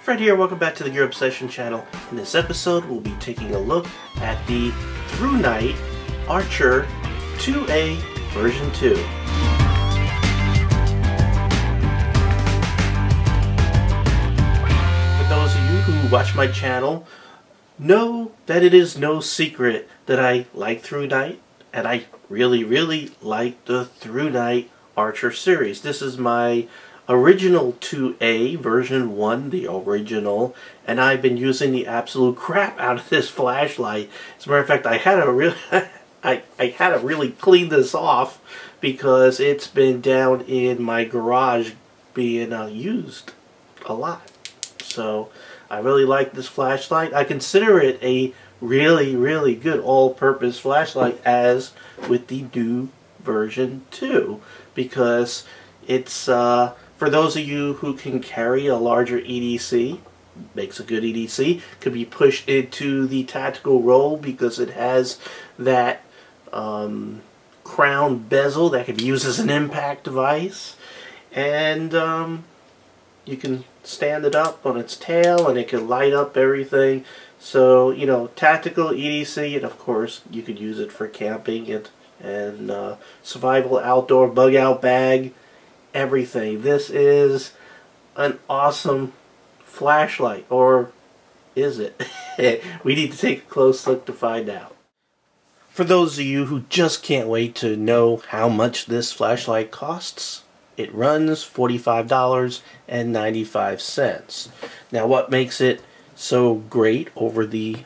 Fred here, welcome back to the Gear Obsession channel. In this episode, we'll be taking a look at the ThruNite Archer 2A version 2. For those of you who watch my channel, know that it is no secret that I like ThruNite, and I really like the ThruNite Archer series. This is my original 2A, version 1, the original, and I've been using the absolute crap out of this flashlight. As a matter of fact, I had to really, I had to really clean this off because it's been down in my garage being used a lot. So I really like this flashlight. I consider it a really good all-purpose flashlight, as with the new version 2, because it's for those of you who can carry a larger EDC, makes a good EDC, could be pushed into the tactical role because it has that crown bezel that can be used as an impact device, and you can stand it up on its tail and it can light up everything. So, you know, tactical EDC, and of course you could use it for camping and survival, outdoor, bug out bag, everything. This is an awesome flashlight, or is it? We need to take a close look to find out. For those of you who just can't wait to know how much this flashlight costs, it runs $45.95. Now, what makes it so great over the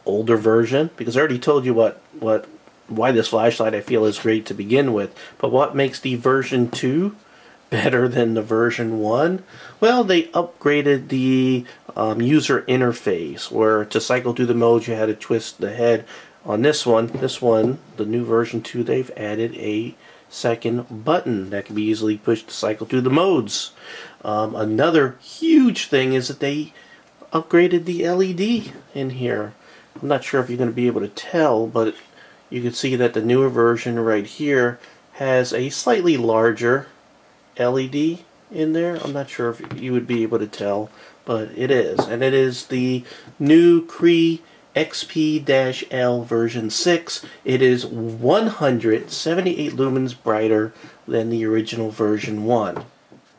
older version? Because I already told you why this flashlight I feel is great to begin with, but what makes the version 2 better than the version 1? Well, they upgraded the user interface, where to cycle through the modes you had to twist the head. On this one, the new version 2, they've added a second button that can be easily pushed to cycle through the modes. Another huge thing is that they upgraded the LED in here. I'm not sure if you're going to be able to tell, but you can see that the newer version right here has a slightly larger LED in there. I'm not sure if you would be able to tell, but it is. And it is the new CREE XP-L version 6. It is 178 lumens brighter than the original version 1.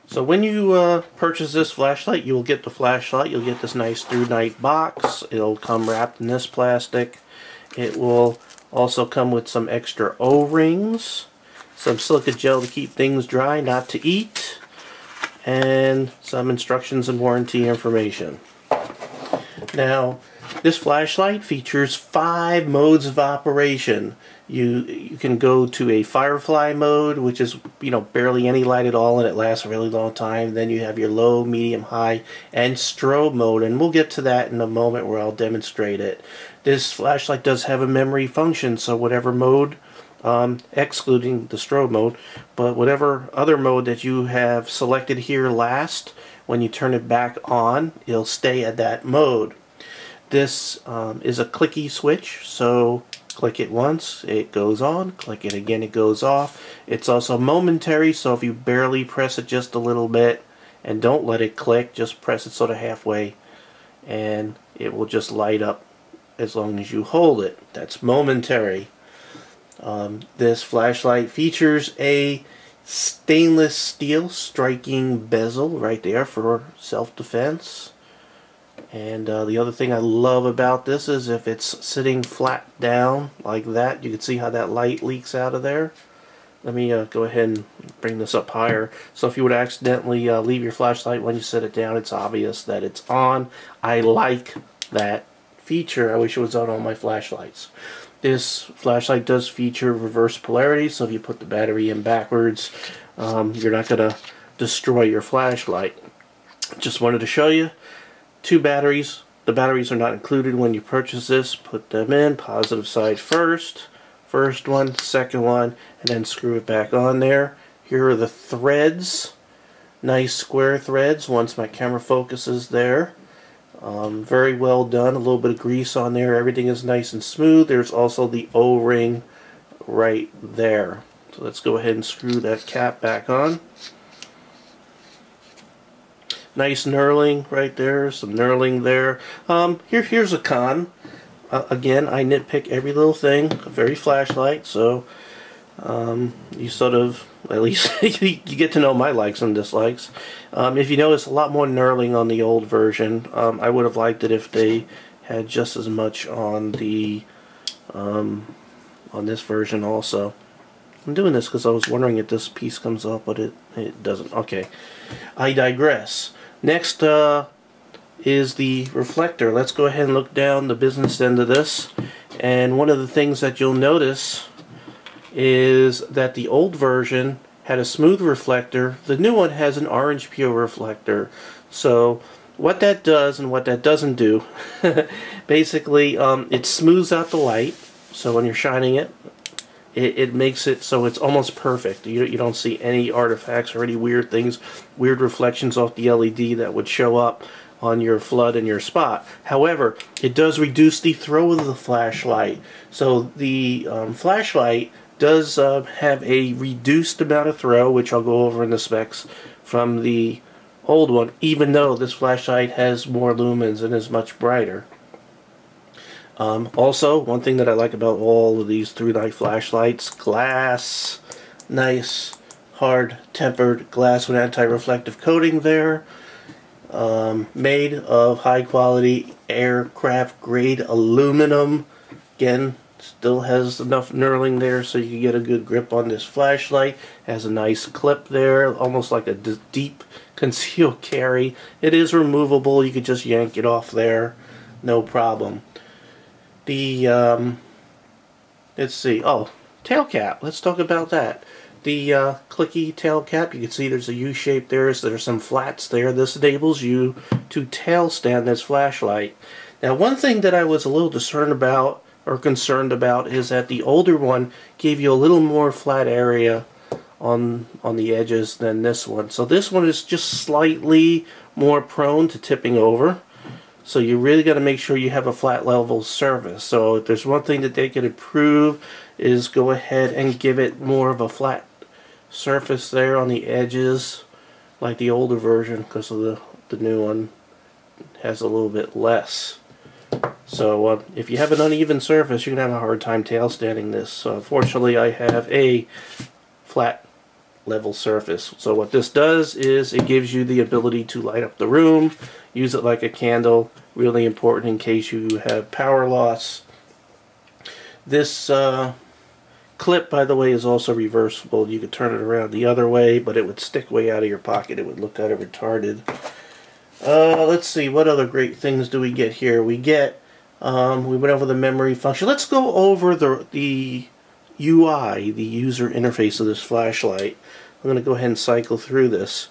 So when you purchase this flashlight, you'll get the flashlight. You'll get this nice ThruNite box. It'll come wrapped in this plastic. It will also come with some extra O-rings, some silica gel to keep things dry, not to eat, and some instructions and warranty information. Now, this flashlight features 5 modes of operation. You can go to a firefly mode, which is, you know, barely any light at all, and it lasts a really long time. Then you have your low, medium, high, and strobe mode, and we'll get to that in a moment where I'll demonstrate it. This flashlight does have a memory function, so whatever mode, excluding the strobe mode, but whatever other mode that you have selected here last, when you turn it back on, it'll stay at that mode. This is a clicky switch, so click it once, it goes on, click it again, it goes off. It's also momentary, so if you barely press it just a little bit and don't let it click, just press it sort of halfway and it will just light up as long as you hold it. That's momentary. This flashlight features a stainless steel striking bezel right there for self-defense. And the other thing I love about this is if it's sitting flat down like that, you can see how that light leaks out of there. Let me go ahead and bring this up higher. So if you would accidentally leave your flashlight when you set it down, it's obvious that it's on. I like that feature. I wish it was on all my flashlights. This flashlight does feature reverse polarity, so if you put the battery in backwards, you're not going to destroy your flashlight. Just wanted to show you 2 batteries. The batteries are not included when you purchase this. Put them in, positive side first one, second one, and then screw it back on there. Here are the threads, nice square threads once my camera focuses there. Very well done, a little bit of grease on there, everything is nice and smooth. There's also the O-ring right there. So let's go ahead and screw that cap back on. Nice knurling right there, some knurling there. Here's a con. Again, I nitpick every little thing, very flashlight, so you sort of, at least you get to know my likes and dislikes. If you notice, a lot more knurling on the old version. I would have liked it if they had just as much on the on this version also. I'm doing this because I was wondering if this piece comes up, but it doesn't. Okay, I digress. Next is the reflector. Let's go ahead and look down the business end of this. And one of the things that you'll notice is that the old version had a smooth reflector. The new one has an orange peel reflector. So what that does and what that doesn't do, basically it smooths out the light. So when you're shining it, it makes it so it's almost perfect. You don't see any artifacts or any weird things, weird reflections off the LED that would show up on your flood and your spot. However, it does reduce the throw of the flashlight. So the flashlight does have a reduced amount of throw, which I'll go over in the specs from the old one, even though this flashlight has more lumens and is much brighter. Also, one thing that I like about all of these ThruNite flashlights, glass, nice hard tempered glass with anti-reflective coating there, made of high quality aircraft grade aluminum. Again, still has enough knurling there so you can get a good grip on this flashlight. Has a nice clip there, almost like a deep concealed carry. It is removable, you could just yank it off there, no problem. The let's see, oh, tail cap, let's talk about that. The clicky tail cap, you can see there's a U shape there, so there's some flats there. This enables you to tail stand this flashlight. Now, one thing that I was a little concerned about is that the older one gave you a little more flat area on the edges than this one. So this one is just slightly more prone to tipping over. So you really got to make sure you have a flat level surface. So if there's one thing that they could improve, is go ahead and give it more of a flat surface there on the edges, like the older version, because of the new one has a little bit less. So if you have an uneven surface, you're going to have a hard time tail standing this. So fortunately, I have a flat level surface. So what this does is it gives you the ability to light up the room, use it like a candle, really important in case you have power loss. This clip, by the way, is also reversible. You could turn it around the other way, but it would stick way out of your pocket. It would look kind of retarded. Let's see, what other great things do we get here? We get, we went over the memory function. Let's go over the UI, the user interface of this flashlight. I'm going to go ahead and cycle through this.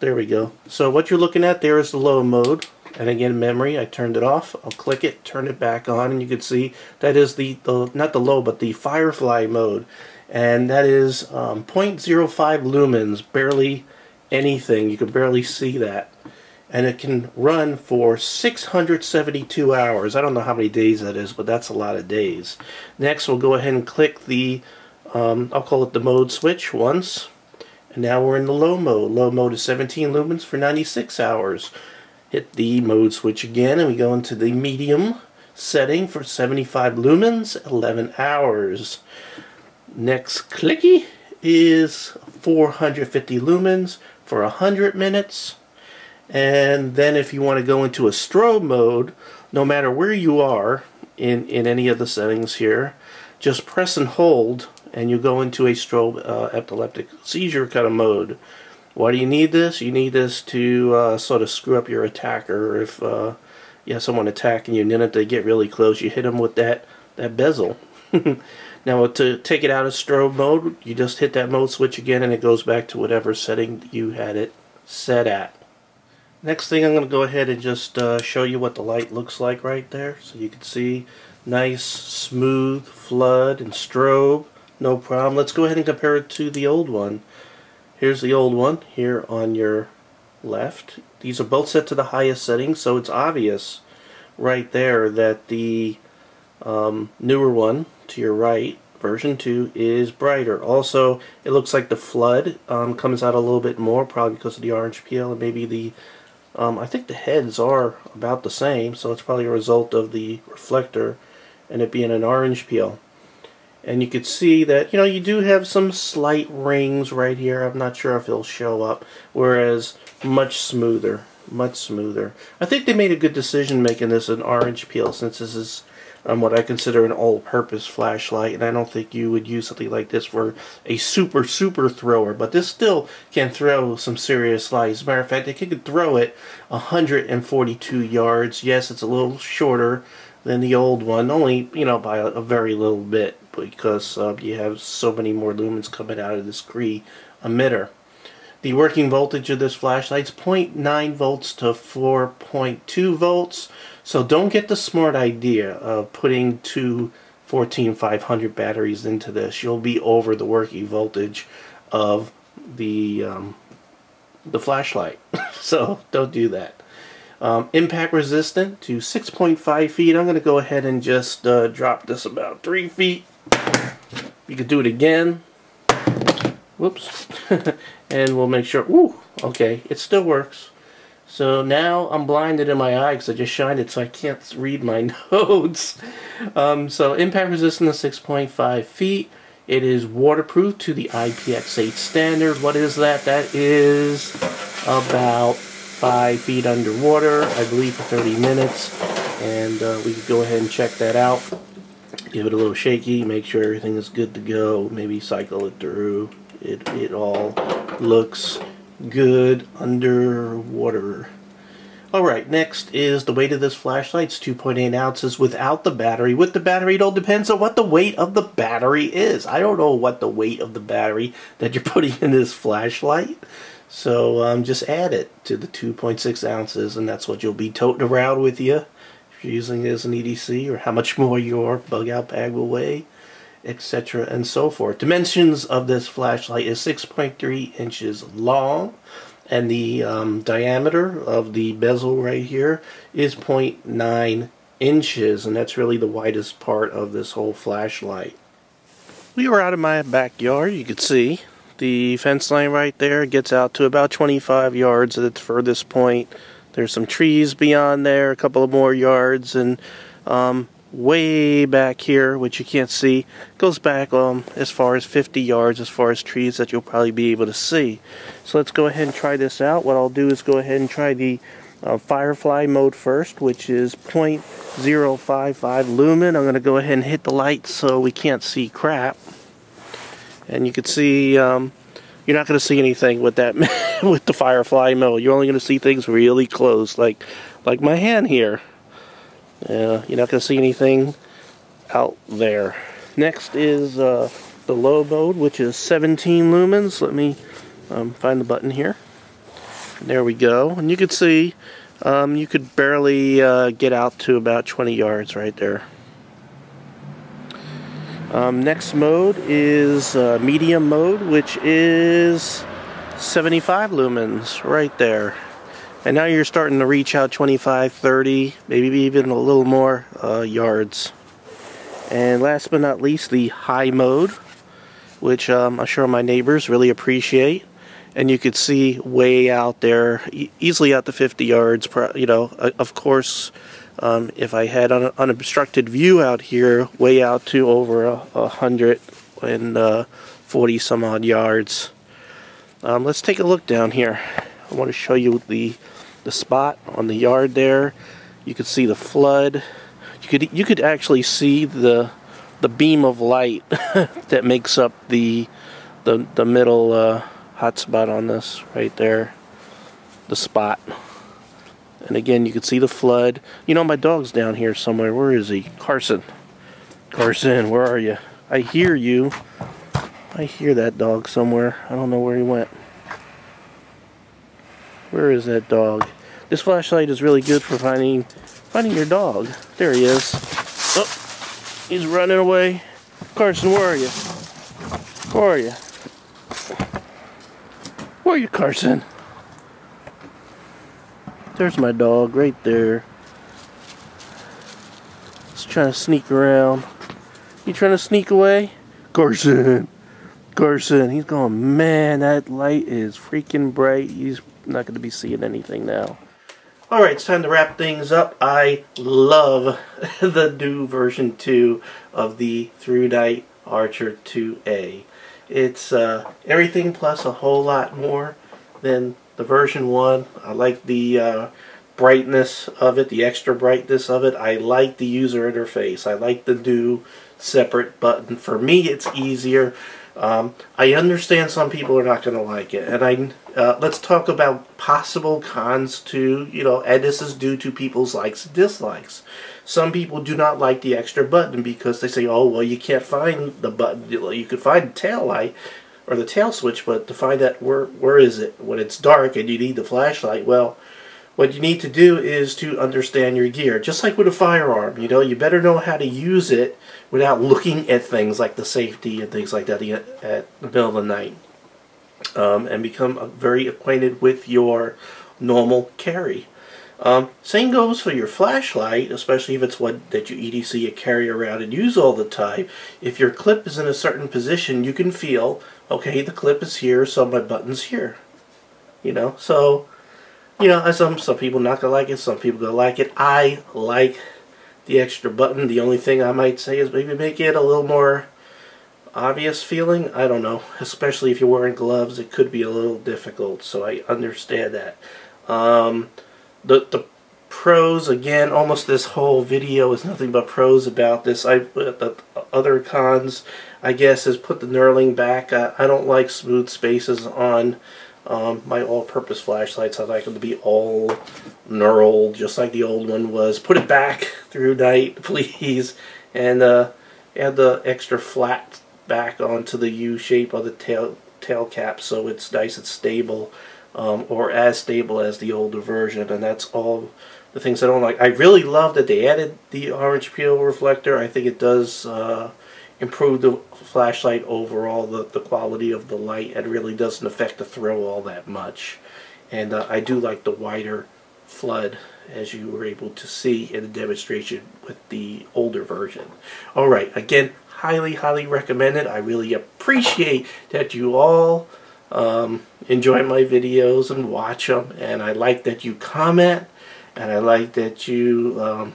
There we go. So what you're looking at there is the low mode. And again, memory, I turned it off. I'll click it, turn it back on, and you can see that is the not the low, but the firefly mode. And that is 0.05 lumens, barely anything. You can barely see that. And it can run for 672 hours. I don't know how many days that is, but that's a lot of days. Next, we'll go ahead and click the, I'll call it the mode switch once. And now we're in the low mode. Low mode is 17 lumens for 96 hours. Hit the mode switch again, and we go into the medium setting for 75 lumens, 11 hours. Next clicky is 450 lumens for 100 minutes. And then if you want to go into a strobe mode, no matter where you are in any of the settings here, just press and hold and you go into a strobe epileptic seizure kind of mode. Why do you need this? You need this to sort of screw up your attacker. If you have someone attacking you and then if they get really close, you hit them with that bezel. Now to take it out of strobe mode, you just hit that mode switch again and it goes back to whatever setting you had it set at. Next thing, I'm going to go ahead and just show you what the light looks like right there. So you can see nice, smooth flood and strobe. No problem. Let's go ahead and compare it to the old one. Here's the old one here on your left. These are both set to the highest setting, so it's obvious right there that the newer one to your right, version 2, is brighter. Also, it looks like the flood comes out a little bit more, probably because of the orange peel and maybe the I think the heads are about the same, so it's probably a result of the reflector and it being an orange peel. And you could see that, you do have some slight rings right here. I'm not sure if it'll show up, whereas much smoother, much smoother. I think they made a good decision making this an orange peel, since this is what I consider an all-purpose flashlight, and I don't think you would use something like this for a super thrower, but this still can throw some serious light. As a matter of fact, it could throw it 142 yards. Yes, it's a little shorter than the old one, only by a very little bit, because you have so many more lumens coming out of this CREE emitter. The working voltage of this flashlight is 0.9 volts to 4.2 volts. So don't get the smart idea of putting two 14500 batteries into this. You'll be over the working voltage of the flashlight. So don't do that. Impact resistant to 6.5 feet. I'm going to go ahead and just drop this about 3 feet. You could do it again. Whoops. And we'll make sure. Ooh, okay, it still works. So now I'm blinded in my eye because I just shined it, so I can't read my notes. So impact resistant to 6.5 feet. It is waterproof to the IPX8 standard. What is that? That is about 5 feet underwater, I believe, for 30 minutes. And we can go ahead and check that out. Give it a little shaky, make sure everything is good to go. Maybe cycle it through. It all looks good underwater. Alright, next is the weight of this flashlight. It's 2.8 ounces without the battery. With the battery, it all depends on what the weight of the battery is. I don't know what the weight of the battery that you're putting in this flashlight. So just add it to the 2.6 ounces, and that's what you'll be toting around with you if you're using it as an EDC, or how much more your bug out bag will weigh, etc. and so forth. Dimensions of this flashlight is 6.3 inches long, and the diameter of the bezel right here is 0.9 inches, and that's really the widest part of this whole flashlight. We were out in my backyard. You could see the fence line right there gets out to about 25 yards at its furthest point. There's some trees beyond there, a couple of more yards, and way back here, which you can't see, goes back as far as 50 yards as far as trees that you'll probably be able to see. So let's go ahead and try this out. What I'll do is go ahead and try the firefly mode first, which is 0.055 lumen. I'm going to go ahead and hit the light so we can't see crap. And you can see you're not going to see anything with that with the firefly mode. You're only going to see things really close, like my hand here. You're not going to see anything out there. Next is the low mode, which is 17 lumens. Let me find the button here. There we go. And you can see you could barely get out to about 20 yards right there. Next mode is medium mode, which is 75 lumens right there. And now you're starting to reach out 25, 30, maybe even a little more yards. And last but not least, the high mode, which I'm sure my neighbors really appreciate. And you could see way out there, easily out to 50 yards. Of course, if I had an unobstructed view out here, way out to over 140 some odd yards. Let's take a look down here. I want to show you the spot on the yard there. You could see the flood. You could actually see the beam of light that makes up the middle hot spot on this right there. The spot. And again, you can see the flood. My dog's down here somewhere. Where is he? Carson. Carson, where are you? I hear you. I hear that dog somewhere. I don't know where he went. Where is that dog? This flashlight is really good for finding your dog. There he is. Oh, he's running away. Carson, where are you? Where are you? Where are you, Carson? There's my dog right there. He's trying to sneak around. You trying to sneak away? Carson! Carson, he's going, man, that light is freaking bright. He's not going to be seeing anything now. Alright, it's time to wrap things up. I love the new version 2 of the ThruNite Archer 2A. It's everything plus a whole lot more than the version 1. I like the brightness of it, the extra brightness of it. I like the user interface. I like the new separate button. For me, it's easier. I understand some people are not going to like it, and let's talk about possible cons to, and this is due to people's likes and dislikes. Some people do not like the extra button because they say, oh, well, you can't find the button. You could find the tail light or the tail switch, but to find that, where is it? When it's dark and you need the flashlight, well, what you need to do is to understand your gear. Just like with a firearm, you better know how to use it without looking at things like the safety and things like that at the middle of the night. And become very acquainted with your normal carry. Same goes for your flashlight, especially if it's one that you EDC you carry around and use all the time. If your clip is in a certain position, you can feel, okay, the clip is here, so my button's here. So, some people not gonna like it, some people gonna like it. I like the extra button. The only thing I might say is maybe make it a little more obvious feeling. I don't know, especially if you're wearing gloves, it could be a little difficult, so I understand that. The pros, again, almost this whole video is nothing but pros about this. The other cons, I guess, is put the knurling back. I don't like smooth spaces on my all-purpose flashlights. I like them to be all knurled, just like the old one was. Put it back, ThruNite, please, and add the extra flat back onto the U shape of the tail cap, so it's nice and stable, or as stable as the older version. And that's all the things I don't like. I really love that they added the orange peel reflector. I think it does improve the flashlight overall, the quality of the light. It really doesn't affect the throw all that much. And I do like the wider flood, as you were able to see in the demonstration with the older version. Alright, again, highly recommend it. I really appreciate that you all enjoy my videos and watch them, and I like that you comment, and I like that you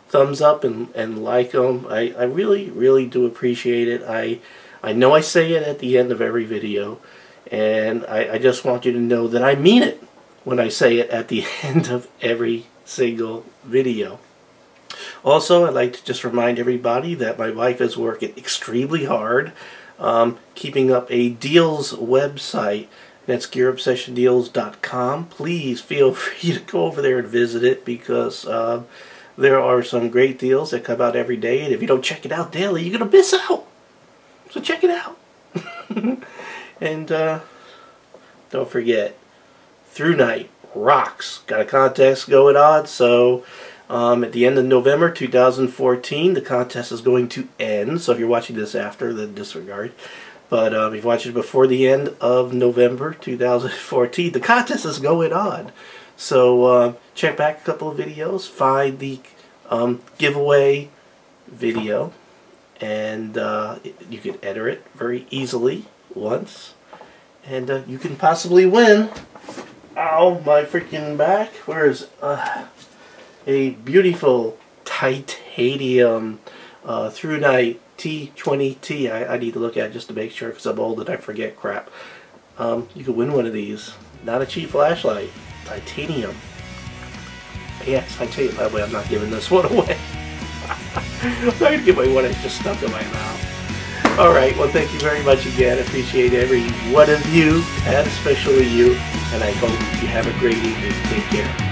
thumbs up and like them. I really do appreciate it. I know I say it at the end of every video, and I just want you to know that I mean it when I say it at the end of every single video. Also, I'd like to just remind everybody that my wife is working extremely hard keeping up a deals website. That's gearobsessiondeals.com. Please feel free to go over there and visit it, because there are some great deals that come out every day, and if you don't check it out daily, you're going to miss out. So check it out. And don't forget, ThruNite rocks. Got a contest going on, so at the end of November 2014, the contest is going to end. So if you're watching this after, then disregard. But if you're watching before the end of November 2014, the contest is going on. So check back a couple of videos, find the giveaway video, and you can enter it very easily once, and you can possibly win. Ow, my freaking back. Where is a beautiful titanium ThruNite T20T. I need to look at it just to make sure, because I'm old and I forget crap. You could win one of these. Not a cheap flashlight. Titanium. Yes, titanium. That way I'm not giving this one away. I'm not going to give away one that's just stuck in my mouth. Alright, well, thank you very much again. I appreciate every one of you, and especially you. And I hope you have a great evening. Take care.